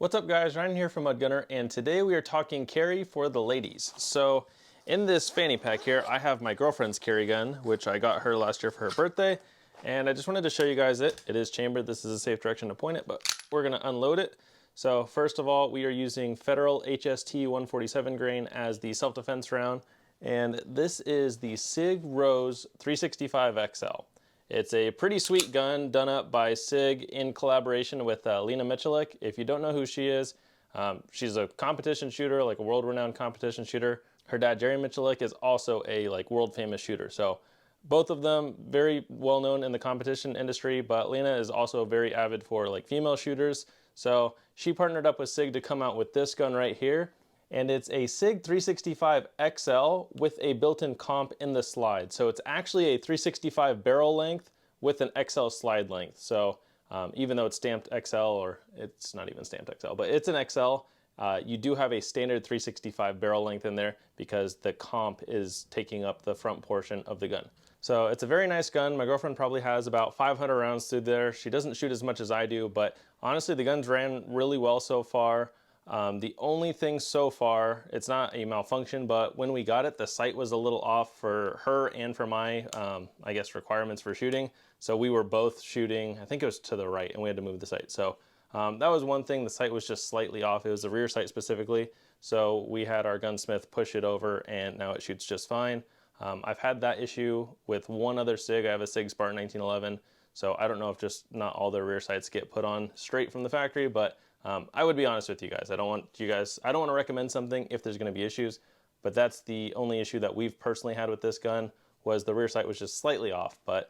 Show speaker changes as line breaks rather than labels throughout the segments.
What's up guys, Ryan here from Mud Gunner, and today we are talking carry for the ladies. So in this fanny pack here, I have my girlfriend's carry gun, which I got her last year for her birthday, and I just wanted to show you guys it. It is chambered. This is a safe direction to point it, but we're gonna unload it. So first of all, we are using Federal HST 147 grain as the self-defense round, and this is the SIG Rose 365XL. It's a pretty sweet gun done up by SIG in collaboration with Lena Michalik. If you don't know who she is, she's a competition shooter, like a world-renowned competition shooter. Her dad, Jerry Michalik, is also a world-famous shooter. So both of them very well-known in the competition industry, but Lena is also very avid for female shooters. So she partnered up with SIG to come out with this gun right here. And it's a SIG 365XL with a built-in comp in the slide. So it's actually a 365 barrel length with an XL slide length. So even though it's stamped XL, or it's not even stamped XL, but it's an XL, you do have a standard 365 barrel length in there because the comp is taking up the front portion of the gun. So it's a very nice gun. My girlfriend probably has about 500 rounds through there. She doesn't shoot as much as I do, but honestly, the guns ran really well so far. The only thing so far, it's not a malfunction, but when we got it, the sight was a little off for her and for my, I guess, requirements for shooting. So we were both shooting, I think it was to the right, and we had to move the sight. So that was one thing, the sight was just slightly off. It was the rear sight specifically. So we had our gunsmith push it over, and now it shoots just fine. I've had that issue with one other SIG. I have a SIG Spartan 1911. So I don't know if just not all the rear sights get put on straight from the factory, but I would be honest with you guys. I don't want to recommend something if there's going to be issues, but that's the only issue that we've personally had with this gun, was the rear sight was just slightly off. But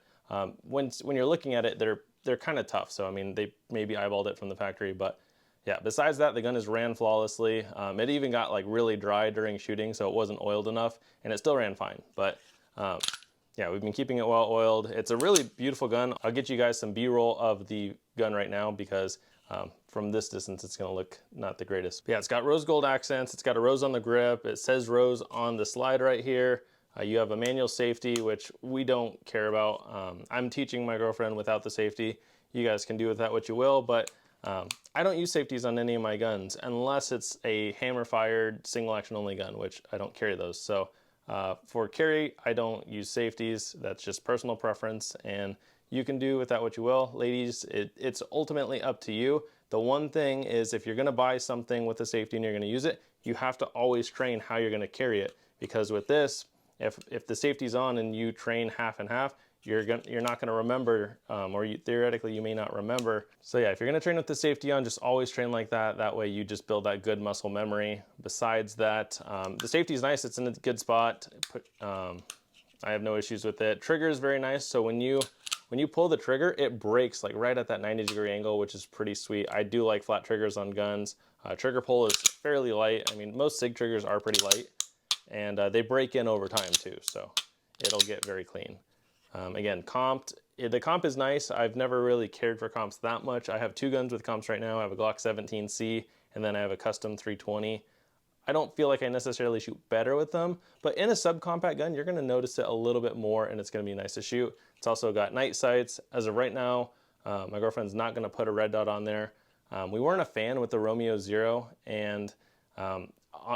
when you're looking at it, they're kind of tough. So I mean, they maybe eyeballed it from the factory, but yeah. Besides that, the gun is ran flawlessly. It even got really dry during shooting, so it wasn't oiled enough, and it still ran fine. But yeah, we've been keeping it well oiled. It's a really beautiful gun. I'll get you guys some B-roll of the gun right now because from this distance, it's gonna look not the greatest. But yeah, it's got rose gold accents. It's got a rose on the grip. It says rose on the slide right here. You have a manual safety, which we don't care about. I'm teaching my girlfriend without the safety. You guys can do with that what you will, but I don't use safeties on any of my guns unless it's a hammer-fired single action only gun, which I don't carry those. So for carry, I don't use safeties. That's just personal preference, and you can do with that what you will. Ladies, it's ultimately up to you. The one thing is, if you're gonna buy something with a safety and you're gonna use it, you have to always train how you're gonna carry it. Because with this, if the safety's on and you train half and half, you're not gonna remember, or theoretically you may not remember. So yeah, if you're gonna train with the safety on, just always train like that. That way you just build that good muscle memory. Besides that, the safety is nice. It's in a good spot. I have no issues with it. Trigger is very nice. So when you pull the trigger, it breaks right at that 90-degree angle, which is pretty sweet. I do like flat triggers on guns. Trigger pull is fairly light. I mean, most SIG triggers are pretty light, and they break in over time too, so it'll get very clean. Again, comped. The comp is nice. I've never really cared for comps that much. I have two guns with comps right now. I have a Glock 17C, and then I have a custom 320. I don't feel like I necessarily shoot better with them, but in a subcompact gun, you're gonna notice it a little bit more, and it's gonna be nice to shoot. It's also got night sights. As of right now, my girlfriend's not gonna put a red dot on there. We weren't a fan with the Romeo Zero, and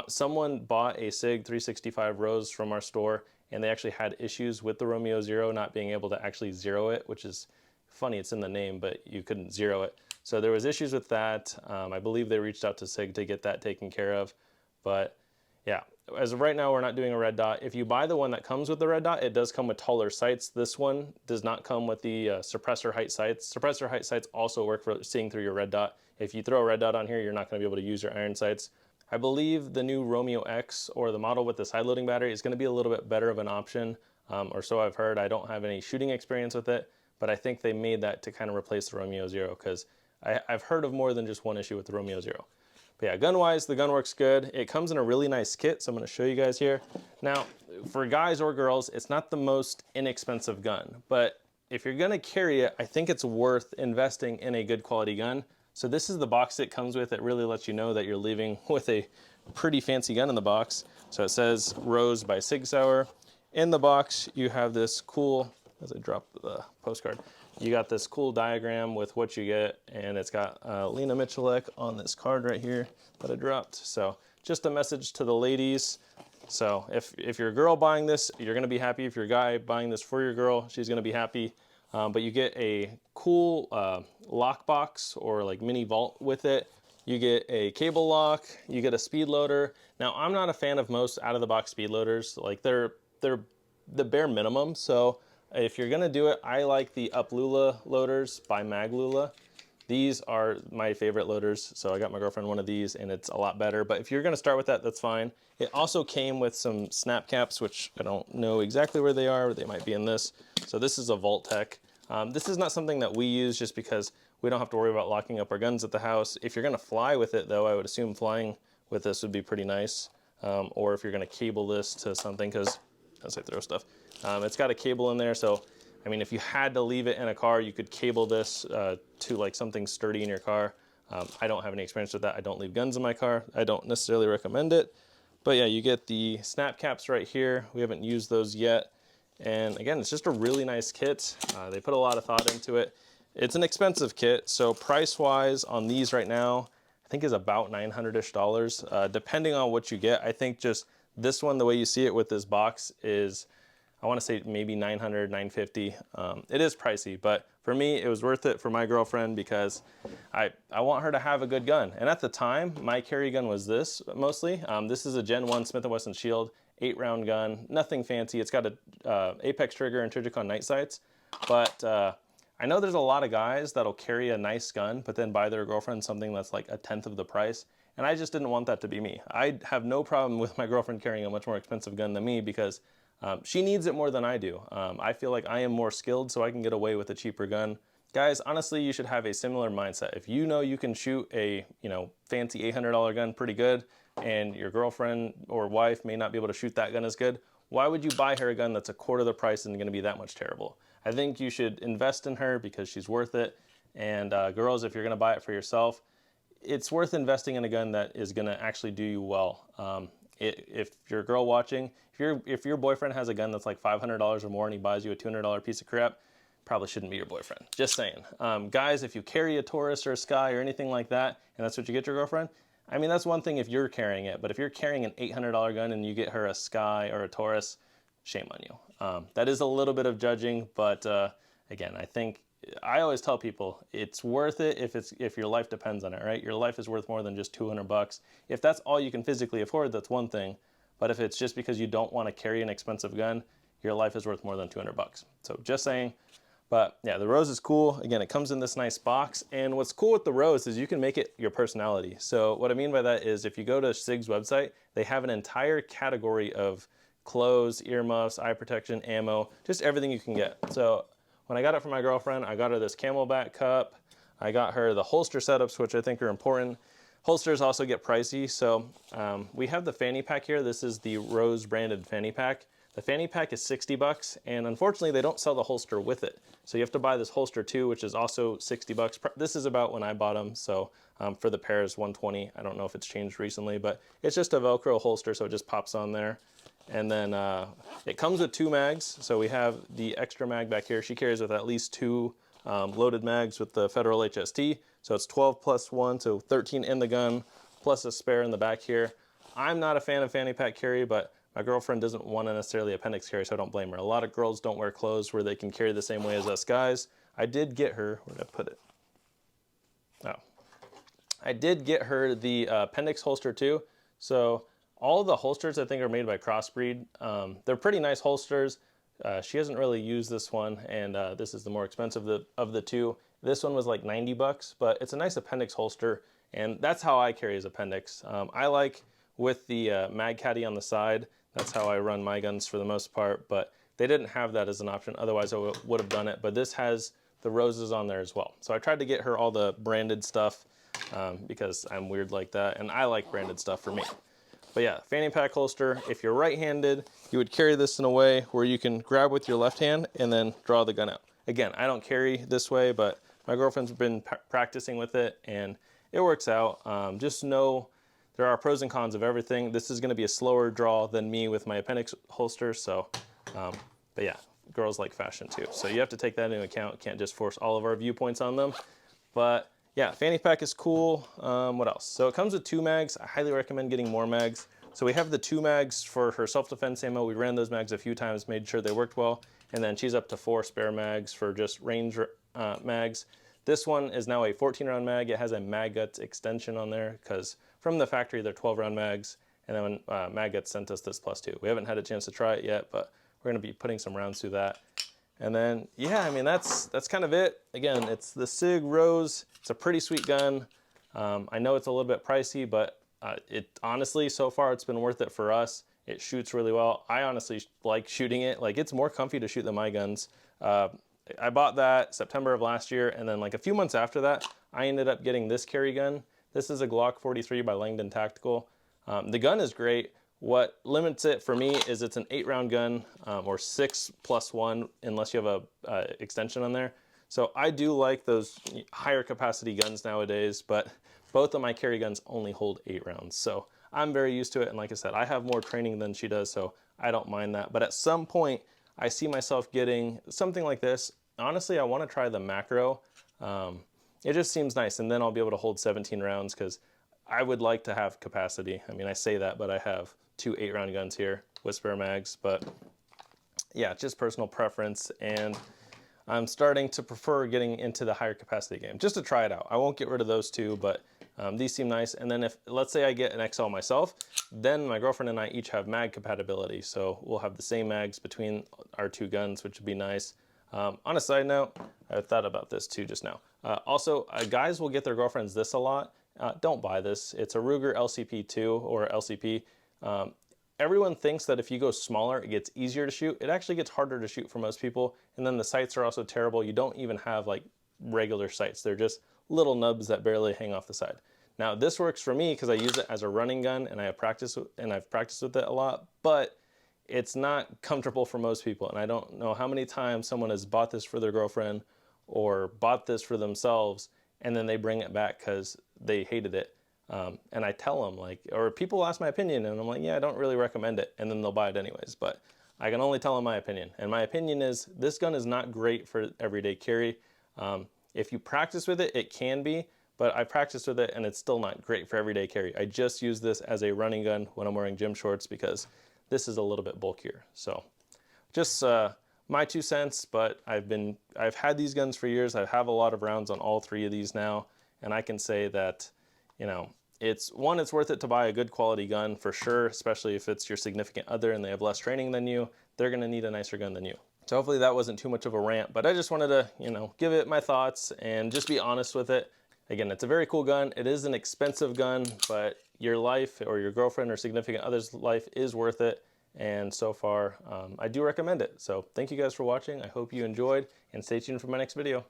someone bought a SIG 365 Rose from our store, and they actually had issues with the Romeo Zero not being able to actually zero it, which is funny. It's in the name, but you couldn't zero it. So there was issues with that. I believe they reached out to SIG to get that taken care of. But yeah, as of right now, we're not doing a red dot. If you buy the one that comes with the red dot, it does come with taller sights. This one does not come with the suppressor height sights. Suppressor height sights also work for seeing through your red dot. If you throw a red dot on here, you're not gonna be able to use your iron sights. I believe the new Romeo X, or the model with the side loading battery, is gonna be a little bit better of an option, or so I've heard. I don't have any shooting experience with it, but I think they made that to kind of replace the Romeo Zero, because I've heard of more than just one issue with the Romeo Zero. But yeah, gun-wise, the gun works good. It comes in a really nice kit, so I'm gonna show you guys here. Now, for guys or girls, it's not the most inexpensive gun, but if you're gonna carry it, I think it's worth investing in a good quality gun. So this is the box it comes with. It really lets you know that you're leaving with a pretty fancy gun in the box. So it says Rose by SIG Sauer. In the box, you have this cool, as I drop the postcard, you got this cool diagram with what you get, and it's got Lena Michalek on this card right here that I dropped. So just a message to the ladies. So if you're a girl buying this, you're gonna be happy. If you're a guy buying this for your girl, she's gonna be happy. But you get a cool lockbox or like mini vault with it. You get a cable lock, you get a speed loader. Now I'm not a fan of most out-of-the-box speed loaders. Like they're the bare minimum. So if you're gonna do it, I like the Uplula loaders by Maglula. These are my favorite loaders. So I got my girlfriend one of these and it's a lot better. But if you're gonna start with that, that's fine. It also came with some snap caps, which I don't know exactly where they are. They might be in this. So this is a Vault-Tec. This is not something that we use just because we don't have to worry about locking up our guns at the house. If you're gonna fly with it though, I would assume flying with this would be pretty nice. Or if you're gonna cable this to something, because as I throw stuff, it's got a cable in there. So, I mean, if you had to leave it in a car, you could cable this to like something sturdy in your car. I don't have any experience with that. I don't leave guns in my car. I don't necessarily recommend it. But yeah, you get the snap caps right here. We haven't used those yet. And again, it's just a really nice kit. They put a lot of thought into it. It's an expensive kit. So price-wise on these right now, I think is about $900-ish. Depending on what you get, I think just this one, the way you see it with this box is, I want to say maybe $900, $950. It is pricey, but for me, it was worth it for my girlfriend because I want her to have a good gun. And at the time, my carry gun was this mostly. This is a Gen 1 Smith & Wesson Shield, 8-round gun, nothing fancy. It's got a Apex trigger and Trijicon night sights, but I know there's a lot of guys that'll carry a nice gun, but then buy their girlfriend something that's like a tenth of the price. And I just didn't want that to be me. I have no problem with my girlfriend carrying a much more expensive gun than me because she needs it more than I do. I feel like I am more skilled, so I can get away with a cheaper gun. Guys, honestly, you should have a similar mindset. If you know you can shoot a fancy $800 gun pretty good, and your girlfriend or wife may not be able to shoot that gun as good, why would you buy her a gun that's a quarter the price and going to be that much terrible? I think you should invest in her because she's worth it. And girls, if you're going to buy it for yourself, it's worth investing in a gun that is going to actually do you well. If you're a girl watching, if your boyfriend has a gun that's like $500 or more and he buys you a $200 piece of crap, probably shouldn't be your boyfriend. Just saying. Guys, if you carry a Taurus or a Sky or anything like that, and that's what you get your girlfriend, I mean, that's one thing if you're carrying it, but if you're carrying an $800 gun and you get her a Sky or a Taurus, shame on you. That is a little bit of judging, but again, I always tell people it's worth it if your life depends on it, right? Your life is worth more than just $200. If that's all you can physically afford, that's one thing. But if it's just because you don't want to carry an expensive gun, your life is worth more than $200. So just saying. But yeah, the Rose is cool. Again, it comes in this nice box. And what's cool with the Rose is you can make it your personality. So what I mean by that is if you go to SIG's website, they have an entire category of clothes, earmuffs, eye protection, ammo, just everything you can get. So when I got it for my girlfriend, I got her this Camelback cup. I got her the holster setups, which I think are important. Holsters also get pricey. So we have the fanny pack here. This is the Rose branded fanny pack. The fanny pack is $60, and unfortunately they don't sell the holster with it. So you have to buy this holster too, which is also $60. This is about when I bought them, so for the pair is $120. I don't know if it's changed recently, but it's just a Velcro holster, so it just pops on there. And then it comes with 2 mags, so we have the extra mag back here. She carries with at least 2 loaded mags with the Federal HST, so it's 12 plus 1, so 13 in the gun, plus a spare in the back here. I'm not a fan of fanny pack carry, but my girlfriend doesn't want to necessarily appendix carry, so I don't blame her. A lot of girls don't wear clothes where they can carry the same way as us guys. I did get her, where did I put it? Oh. I did get her the appendix holster too. So all the holsters I think are made by Crossbreed. They're pretty nice holsters. She hasn't really used this one, and this is the more expensive of the two. This one was like $90, but it's a nice appendix holster, and that's how I carry as appendix. I like with the mag caddy on the side. That's how I run my guns for the most part, but they didn't have that as an option. Otherwise, I would have done it, but this has the roses on there as well. So I tried to get her all the branded stuff because I'm weird like that, and I like branded stuff for me. But yeah, fanny pack holster. If you're right-handed, you would carry this in a way where you can grab with your left hand and then draw the gun out. Again, I don't carry this way, but my girlfriend's been practicing with it, and it works out. Just know there are pros and cons of everything. This is going to be a slower draw than me with my appendix holster, so, but yeah, girls like fashion too. So you have to take that into account. Can't just force all of our viewpoints on them. But yeah, fanny pack is cool. What else? So it comes with 2 mags. I highly recommend getting more mags. So we have the 2 mags for her self-defense ammo. We ran those mags a few times, made sure they worked well. And then she's up to 4 spare mags for just range mags. This one is now a 14-round mag. It has a mag guts extension on there because from the factory they're 12-round mags. And then when mag guts sent us this +2. We haven't had a chance to try it yet, but we're going to be putting some rounds through that. And then, yeah, I mean, that's kind of it. Again, it's the SIG Rose. It's a pretty sweet gun. I know it's a little bit pricey, but it honestly, so far, it's been worth it for us. It shoots really well. I honestly like shooting it. Like, it's more comfy to shoot than my guns. I bought that September of last year, and then like a few months after that, I ended up getting this carry gun. This is a Glock 43 by Langdon Tactical. The gun is great. What limits it for me is it's an 8-round gun, or 6+1, unless you have a extension on there. So I do like those higher capacity guns nowadays, but both of my carry guns only hold 8 rounds. So I'm very used to it. And like I said, I have more training than she does, so I don't mind that. But at some point, I see myself getting something like this. Honestly, I want to try the macro. It just seems nice. And then I'll be able to hold 17 rounds because I would like to have capacity. I mean, I say that, but I have 2 8-round guns here with spare mags. But yeah, just personal preference. And I'm starting to prefer getting into the higher capacity game just to try it out. I won't get rid of those 2, but these seem nice. And then if, let's say I get an XL myself, then my girlfriend and I each have mag compatibility. So we'll have the same mags between our 2 guns, which would be nice. On a side note, I thought about this too just now. Also, guys will get their girlfriends this a lot. Don't buy this. It's a Ruger LCP2 or LCP. Everyone thinks that if you go smaller, it gets easier to shoot. It actually gets harder to shoot for most people. And then the sights are also terrible. You don't even have like regular sights. They're just little nubs that barely hang off the side. Now this works for me because I use it as a running gun and I've practiced with it a lot, but it's not comfortable for most people. And I don't know how many times someone has bought this for their girlfriend or bought this for themselves and then they bring it back because they hated it. And I tell them, like, or people ask my opinion and I'm like, yeah, I don't really recommend it. And then they'll buy it anyways. But I can only tell them my opinion. And my opinion is this gun is not great for everyday carry. If you practice with it, it can be, but I practiced with it and it's still not great for everyday carry. I just use this as a running gun when I'm wearing gym shorts because this is a little bit bulkier. So just my 2 cents, but I've had these guns for years. I have a lot of rounds on all 3 of these now. And I can say that, you know, it's worth it to buy a good quality gun for sure, especially if it's your significant other and they have less training than you. They're going to need a nicer gun than you. So hopefully that wasn't too much of a rant, but I just wanted to, you know, give it my thoughts and just be honest with it. Again, it's a very cool gun. It is an expensive gun, but your life or your girlfriend or significant other's life is worth it. And so far, I do recommend it. So thank you guys for watching. I hope you enjoyed and stay tuned for my next video.